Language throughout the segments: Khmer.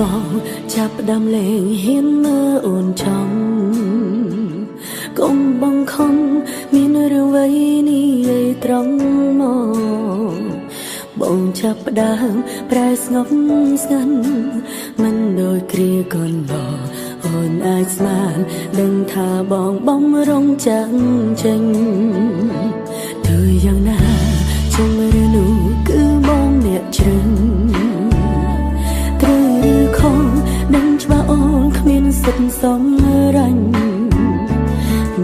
បងចាប់ផ្ដើមលេងហ៊ានមើលអូនចំកុំបងខំមានរឿងអ្វីនេះត្រង់មកបងចាប់ផ្ដើមប្រែស្ងប់ស្ងាត់មិនដូចគ្រាកន្លងអូនអាចស្មានដឹងថាបងបំរុងចាំងចេញធ្វើយ៉ាងណាចង់រឿងនោះគឺបងអ្នកជ្រឹងត្រូវឬខុសដឹងច្បាស់អូនគ្មានសិទ្ធិសម្រេច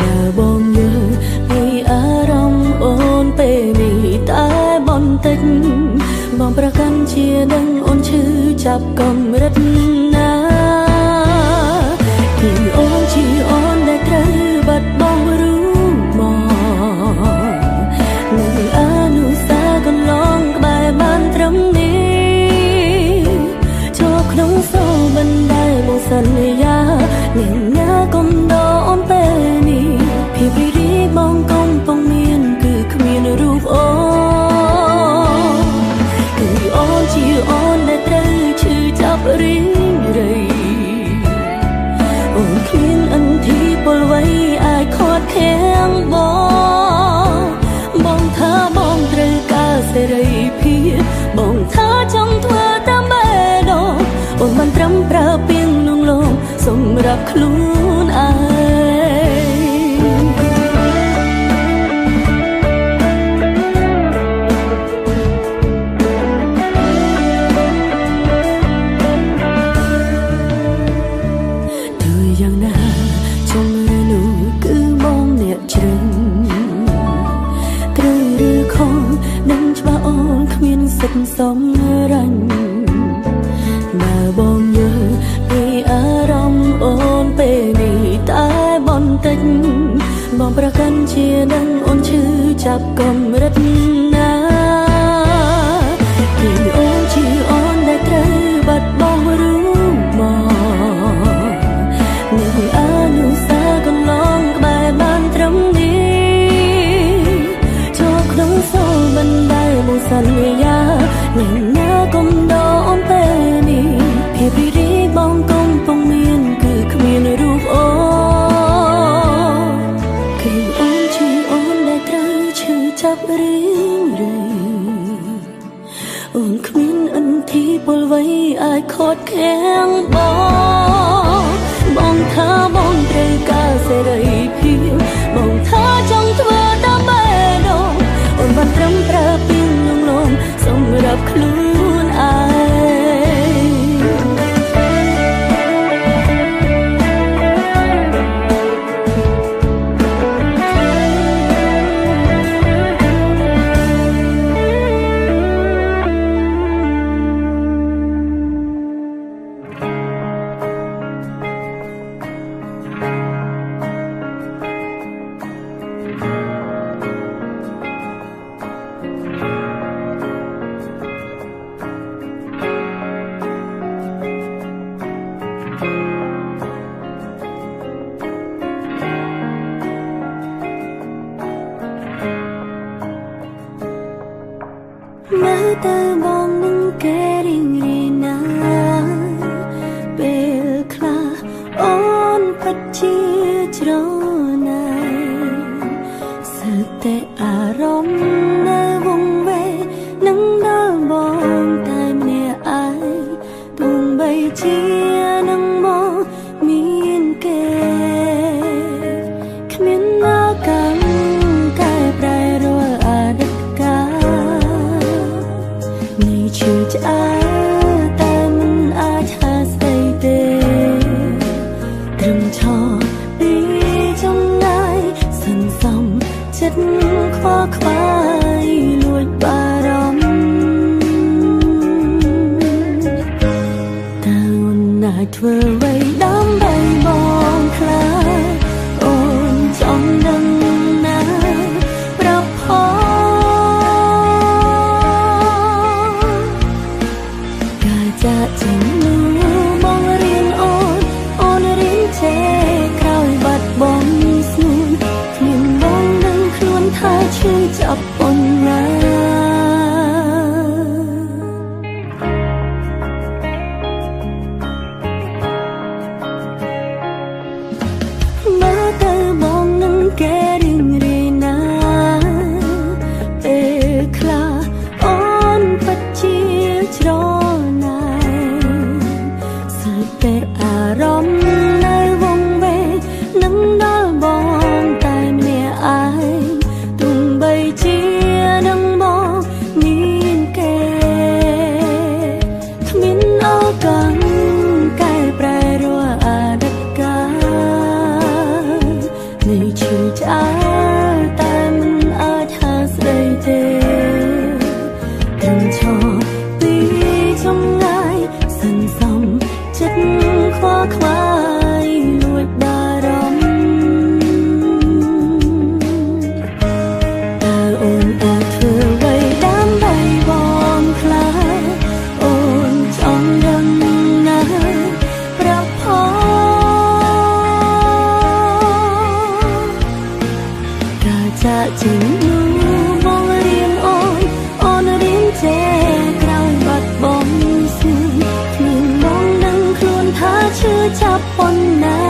បើបងយល់ពីអារម្មណ៍អូនពេលនេះតែបន្តិចបងប្រកាន់ជាដឹងអូនឈឺចាប់កម្រិតណាគឺអូនជាអូនដែលត្រូវបាត់បង់រូបមកនៅអនុស្សាវរីយ៍កន្លងក្បែរបានត្រឹមនេះចូលក្នុងសូរបណ្ដែលបងសន្យានាងណាកុំដកអូនពេលនេះភាពរីករាយបងកំពុងមានគឺគ្មានរូបអូនគឺអូនជាអូនដែលត្រូវឈឺចាប់រីងរៃអូនគ្មានអន្ទីពលអ្វីអាចខាត់ខាំងបងថាបងត្រូវការសេរីភាពបងថាចង់ធ្វើតាមបេះដូងអូនមិនត្រឹមប្រើពាក្យលងលងសម្រាប់ខ្លួនឯងយ៉ាងណាចង់រឿងនោះគឺបងអ្នកជ្រឹងត្រូវឬខុសដឹងច្បាស់អូនគ្មានសិទ្ធិសម្រេចបើបងយល់ពីអារម្មណ៍អូនពេលនេះតែបន្តិចបងប្រកាន់ជាដឹងអូនឈឺចាប់កម្រិតណាគឺអូនជាអូនដែលត្រូវបាត់បង់រូបមកនៅអនុស្សាវរីយ៍កន្លងក្បែរបានត្រឹមនេះចូលក្នុងសូរបណ្ដែលបងសន្យានាងណាកុំដកអូនពេលនេះភាពរីករាយបងកំពុងមានគឺគ្មានរូបអូនគឺអូនជាអូនដែលត្រូវឈឺចាប់រីងរៃអូនគ្មានអន្ទីពលអ្វីអាចខាត់ខាំងបងថាបងត្រូវការសេរីភាពបងថាចង់ធ្វើតាមបេះដូងអូនបានត្រឹមប្រើពាក្យលងលងសម្រាប់ខ្លួនឯងមើលទៅបងនឹងគេរីងរាយណាស់ពេលខ្លះអូនពិតជាច្រណែនស្ទើរតែអារម្មណ៍នៅវង្វេងនឹងដល់បងតែម្នាក់ឯងទោះបីជានឹងមកមានគេគ្មានណាកាន់កែប្រែរាល់អតីតកាលនេះឈឺឆ្អែតតែមិនអាចហាស្ដីទេត្រឹមឆោតពីចំណាយសន្សំចិត្តខ្វល់ខ្វាយលួចបារម្ភតើអូនអាចធ្វើអ្វីដើម្បីបងខ្លះអូនចង់ដឹងណាប្រាប់ផងការចាក់ចេញនោះបងរៀនអូនរៀនចេះក្រោយបាត់បង់ស្នួនគ្មានបងនឹងខ្លួនថាឈឺចាប់ប៉ុណ្ណា ចិត្តខ្វល់ខ្វាយលួចបារម្ភតើអូនអាចធ្វើអ្វីដើម្បីបងខ្លាចអូនចង់ដឹងណាស់ប្រាប់ផងការចាក់ចេញបងរៀងអូនរៀងចេះក្រោយបាត់បង់ស្នេហ៍គ្មានបងនឹងខ្លួនថាឈឺចាប់ប៉ុណ្ណា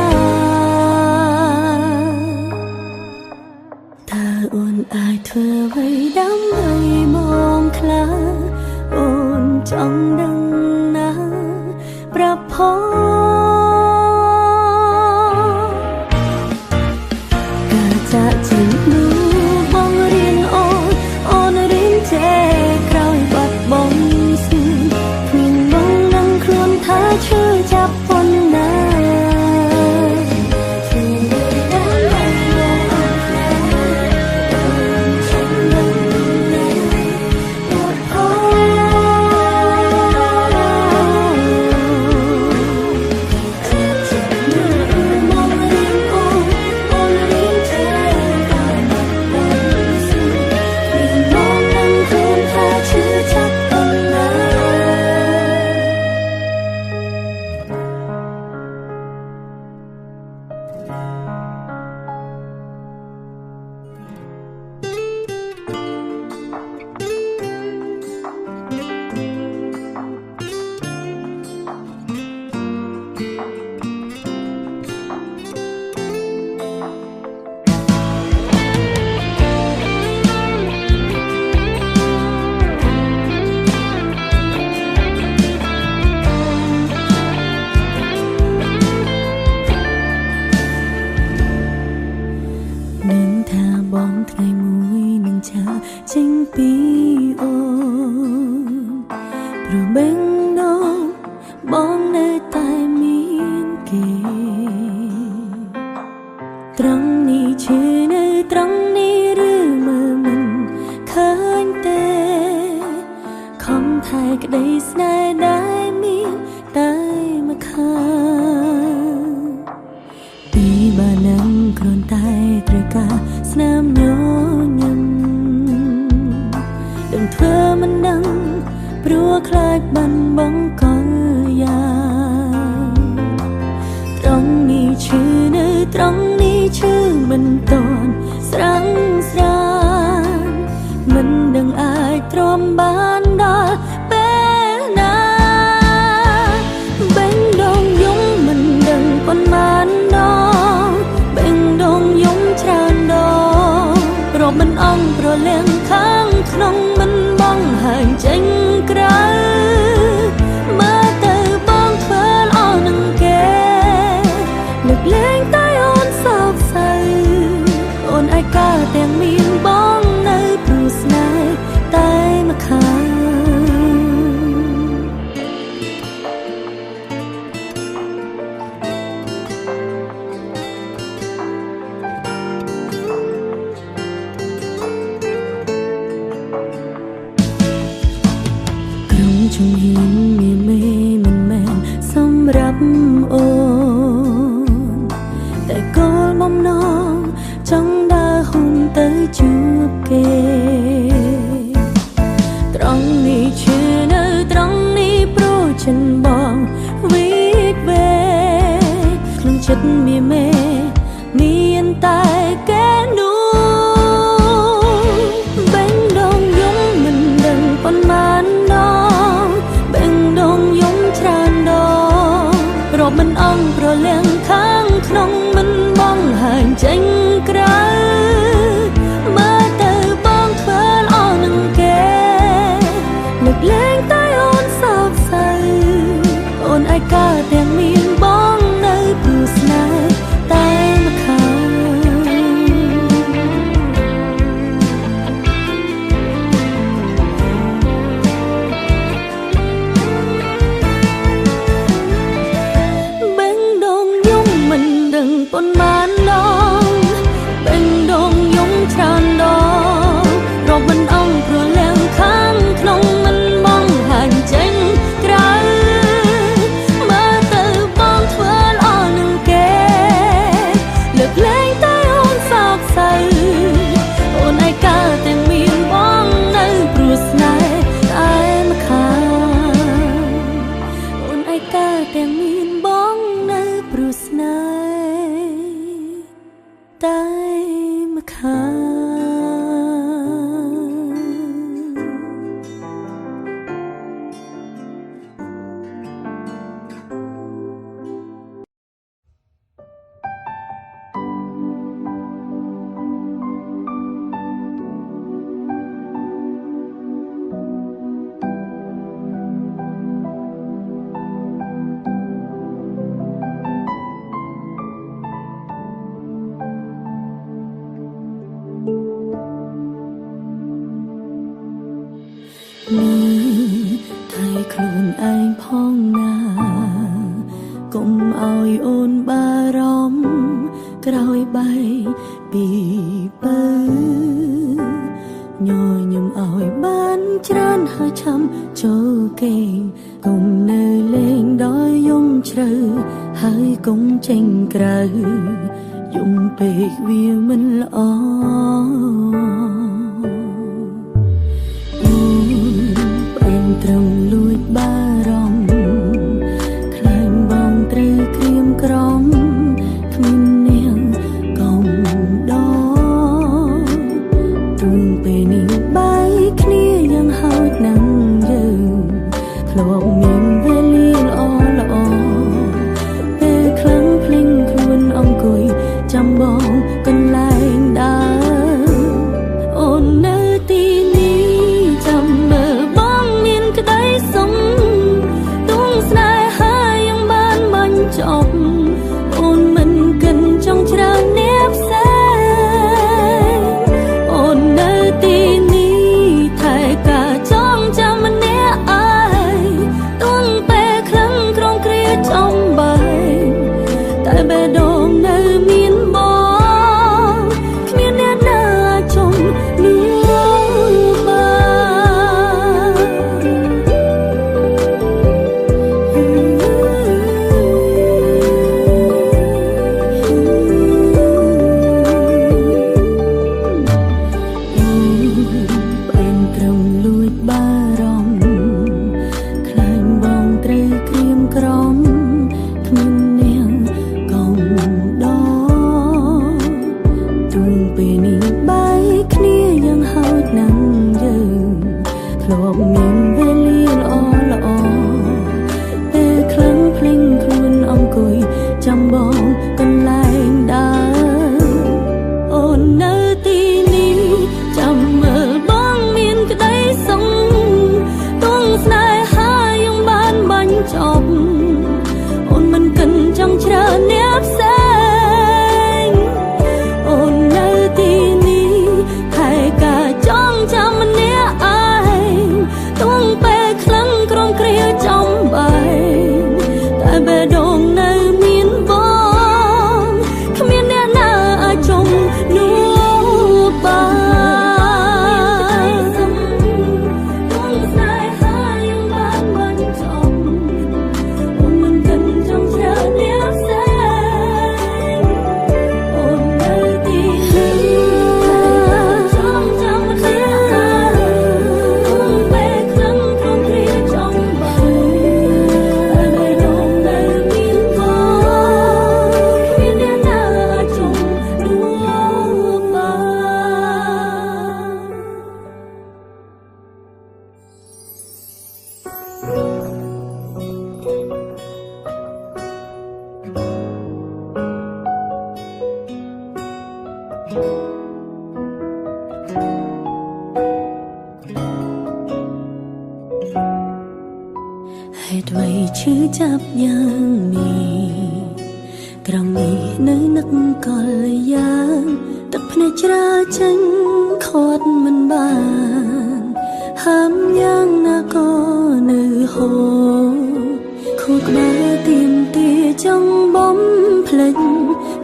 តើអូនអាចធ្វើអ្វីដើម្បីបងខ្លាចអូនចង់ដឹងណាស់ប្រាប់ផងការចាក់ចេញបងរៀងអូនរៀងចេះក្រោយបាត់បង់ស្នេហ៍គ្មានបងនឹងខ្លួនថាឈឺចាប់ប៉ុណ្ណាបងថ្ងៃមួយនឹងចាចេញពីអូនព្រោះបេងដូងបងនៅតែមានគេត្រង់នេះឈឺនៅត្រង់នេះឬមើលមិនឃើញទេខំថែក្តីស្នេហ៍ដែលមានតែមកខាងពីបាននឹងគ្រាន់តែត្រូវការស្នាមញញឹមដឹងធ្វើមិនដឹងព្រោះខ្លាចបាត់បង់កលយ៉ាងត្រង់នេះឈឺនៅត្រង់នេះឈឺមិនតន់ស្រាំងស្រានមិនដឹងអាចទ្រាំបានដល់ពេលណាបេងដូងយំមិនដឹងប៉ុន្មានដងបេងដូងយំច្រើនដងរំមិនអងប្រលៀងខាងក្នុងមិនបងហាញចេញក្រៅមើលទៅបងធ្វើល្អនឹងគេលើកលែងតែអូនសោកសៅអូនឯកាទាំងមានបងនៅព្រោះស្នេហ៍តែមកខាងជំហានមានមេមិនមែនសម្រាប់អូនតែគោលបំណងចង់ដើរហ៊ុនទៅជួបគេត្រង់នេះឈឺនៅត្រង់នេះព្រោះចិនបងវិតវេក្នុងចិត្តមានមេមានតែគេនោះបេងដូងយំមិនដឹងប៉ុន្មានដងបេងដូងយំច្រើនដងរំមិនអងប្រលៀងខាងក្នុងមិនបងហាញចេញក្រៅមើលទៅបងធ្វើល្អនឹងគេលើកលែងតែអូនសោកសៅអូនឯកាទាំងមានបងនៅព្រោះស្នេហ៍តែមកខាងបេងដូងយំមិនដឹងប៉ុន្មានដងបេងដូងយំច្រើនដងរំមិនអងព្រលៀងខាងក្នុងមិនបងហាញចេញក្រៅមើលទៅ แต่มีนบ้องในปรุษนายตายมาคามือไทยคลุนไอพ้องนากลมเอาโอนบารมกรอยใบปีเปื้อย่อยมเอาบ้านจรานหาช้ำโจเก่งกลมเนยเล่งดอยยมเชยหายกงเจงกระยมเปกวิวมันละอត្រឹមលួចបារម្ភខ្លាញ់បងត្រូវក្រៀមក្រំគ្មាននាងកុំដទ្រង់ពេលនេះបាយគ្នាយ៉ាងហោចណាស់យើងធ្លាប់មានវេលាល្អពេលខ្លាំងភ្លេងខ្លួនអង្គុយចាំបងកន្លែងដើរអូននៅទីនេះចាំមើលក្តីសុំទងស្នេហាយ៉ាងបានបាញ់ចប់អូនមិនកិនចង់ច្រើនអ្នកផ្សេងអូននៅទីនេះថែកាចងចាំម្នាក់ឯងទងពេលខ្លាំងក្រងគ្រាចំបែងតែបេះដូងនៅមានបងគ្មានអ្នកណាចង់នេះចាំបងកន្លែងដើរអូននៅទីនេះចាំមើលបងមានក្តីសុំទងស្នេហាយ៉ាងបានបាញ់ចប់អូនមិនកិនចង់ច្រើនអ្នកផ្សេងអូននៅទីនេះហើយកាចងចាំម្នាក់ឯងទងពេលខ្លាំងក្រំគ្រាចំបែងតែបេះដូងនៅហេតុអ្វីឈឺចាប់យ៉ាងនេះក្រំនេះនៅនឹកកលយ៉ាងទឹកភ្នែកច្រាចេញខាត់មិនបានហាមយ៉ាងណាក៏នៅហូរខួរក្បាលទៀមទាចង់បំភ្លេច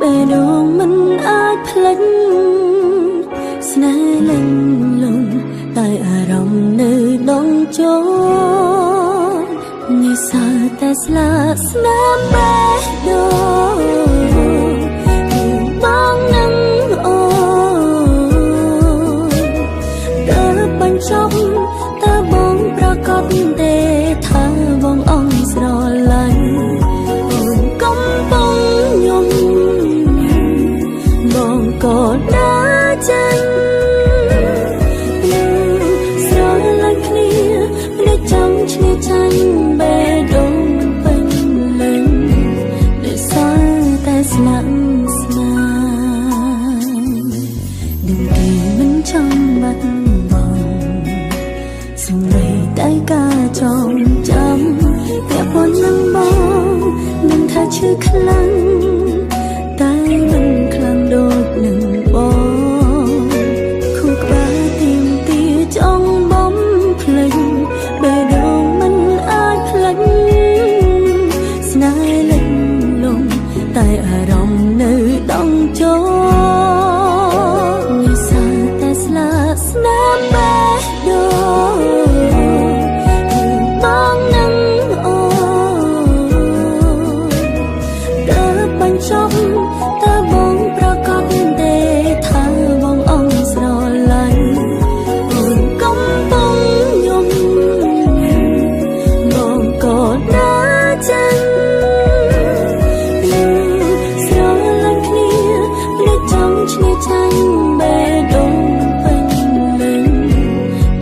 បេះដូងមិនអាចភ្លេចស្នេហ៍លេងលងតែអារម្មណ៍នៅដងចោនេះសើតែស្លាកស្នាមបេះដូងបងនឹងអូនតើបញ្ចប់តើបងប្រកាសទេថាបងអងស្រឡាញ់ ស្នាមស្នាមនឹងគេមិនចង់បាត់បង់សំរីតែការចងចាំតែប៉ុណ្ណឹងបងមិនថាឈឺខ្លាំងតែមិនខ្លាំងដូចនឹងបងខួរក្បាលទៀមទាចង់បំភ្លេចបេះដូងមិនអាចភ្លេចស្នេហ៍លិចលង់តែអារម្មណ៍នៅដងចោលសាតែស្លាកស្នាមបេះដូងបងនឹងអូដើរបាញ់ចប់តើបងប្រកបទេថាបងអងស្រឡាញ់អូនកំពុងយំបងក៏ណាចឹងស្រឡាញ់គ្នាភ្លេចចង់ឈ្នះចាញ់បេះដូងពេញលេញ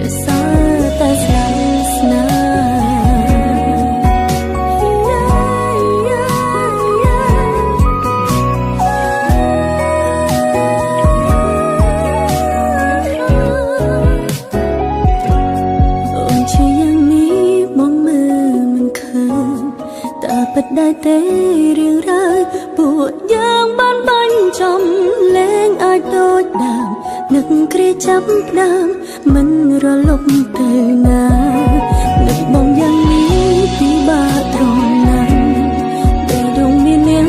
ដោយសារតែស្នាមស្នាមអូនជាយ៉ាងនេះមកមើលមិនឃើញតែពិតដែរទេរឿងរ៉ាវពួកយើងបានបាញ់ចំលែងអាចដូចដើមនឹកគ្រាចាប់ដើមមិនរលប់ទៅណានឹកបងយ៉ាងនេះពិបាកត្រង់ណាស់ពេលដងមាននាង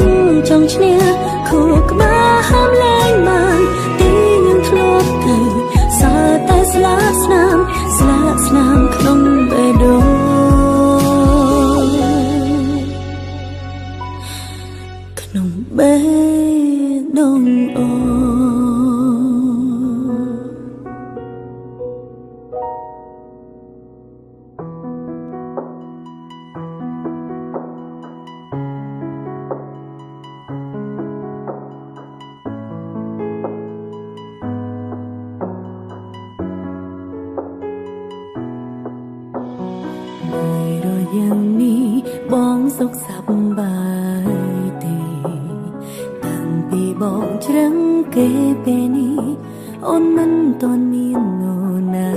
ចង់ឈ្នះខួរក្បាលហាមលែងបានទីយើងធ្លាប់ទៅសើតែស្លាកស្នាមស្លាកស្នាមក្នុងបេះដូងក្នុងបេះដូងអូយ៉ាងនេះបងសុខសប្បាយទេតាំងពីបងជ្រឹងគេពេលនេះអូនមិនទាន់មាននរណា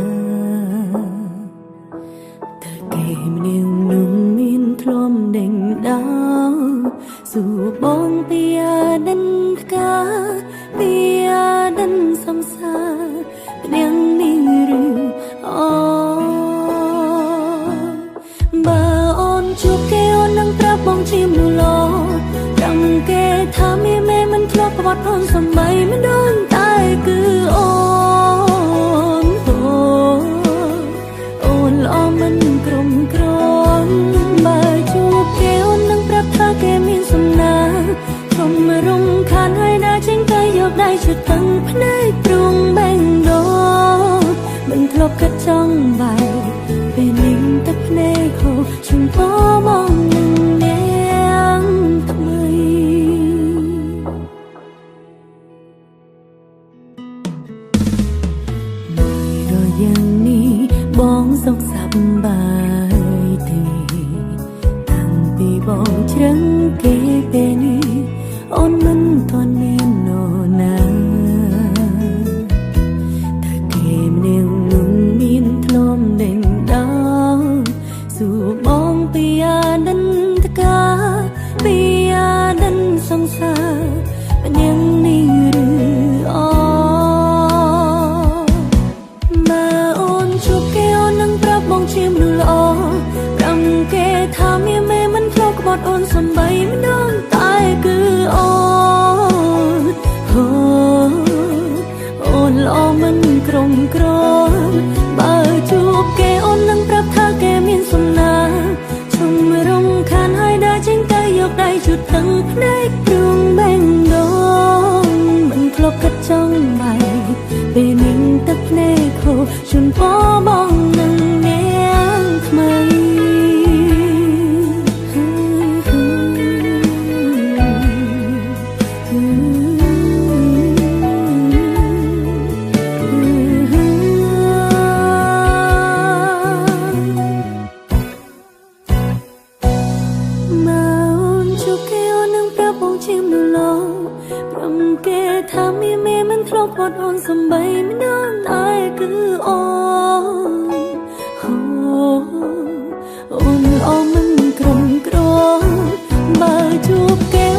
តែគេម្នាក់នោះមានធ្លំដេញដោលសួរបងពីអាដិនថ្កាពីអាដិនសំសាម្នាក់នេះឬអូបើអូនជួបគេអូននឹងប្រាប់បងជាមនុស្សល្អដឹងគេថាមានមេមិនធ្លាប់ប្រវត្តិអូនសំបីមិនដូចតែគឺអូនអូនល្អមិនក្រុមក្រមបើជួបគេអូននឹងប្រាប់ថាគេមានសំណាធំរំខានហើយដើរចេញទៅយកដៃជិតតឹងភ្នែកព្រួងបេងដូងមិនធ្លាប់គិតចង់បែកពេលនេះទឹកភ្នែកហូរជុំពោបងនឹងនាងថ្មីមួយរយ៉ាងនេះបងសុខសប្បាយទេតាំងពីបងជ្រឹងគេពេលនេះអូនមិនទាន់មាននរណាតែគេម្នាក់នោះមានធ្លំដេញដោលសួរបងពីអាដិនថ្កាពីអាដិនសង្សារម្នាក់នេះឬអូបើអូនជួបគេអូននឹងប្រាប់បងជាមនុស្សល្អប្រាំគេថាមានមេមិនធ្លាប់ក្បត់អូនសំបីមិនដូចតែគឺអូនអូនល្អមិនក្រុមក្រមបើជួបគេអូននឹងប្រាប់ថាគេមានសំណាជុំរំខានហើយដើរចេញទៅយកដៃជូតតឹងភ្នែកព្រួងបេងដូងមិនធ្លាប់គិតចង់បែកពេលនេះទឹកភ្នែកហូរជូនពោបងនឹងនាងថ្មី ជាមនុស្សប្រំគេថាមានមិនធ្លាប់គាត់អូនសំបីមិនដឹងតែគឺអូនអូនល្អមិនក្រំក្របើជួបគេ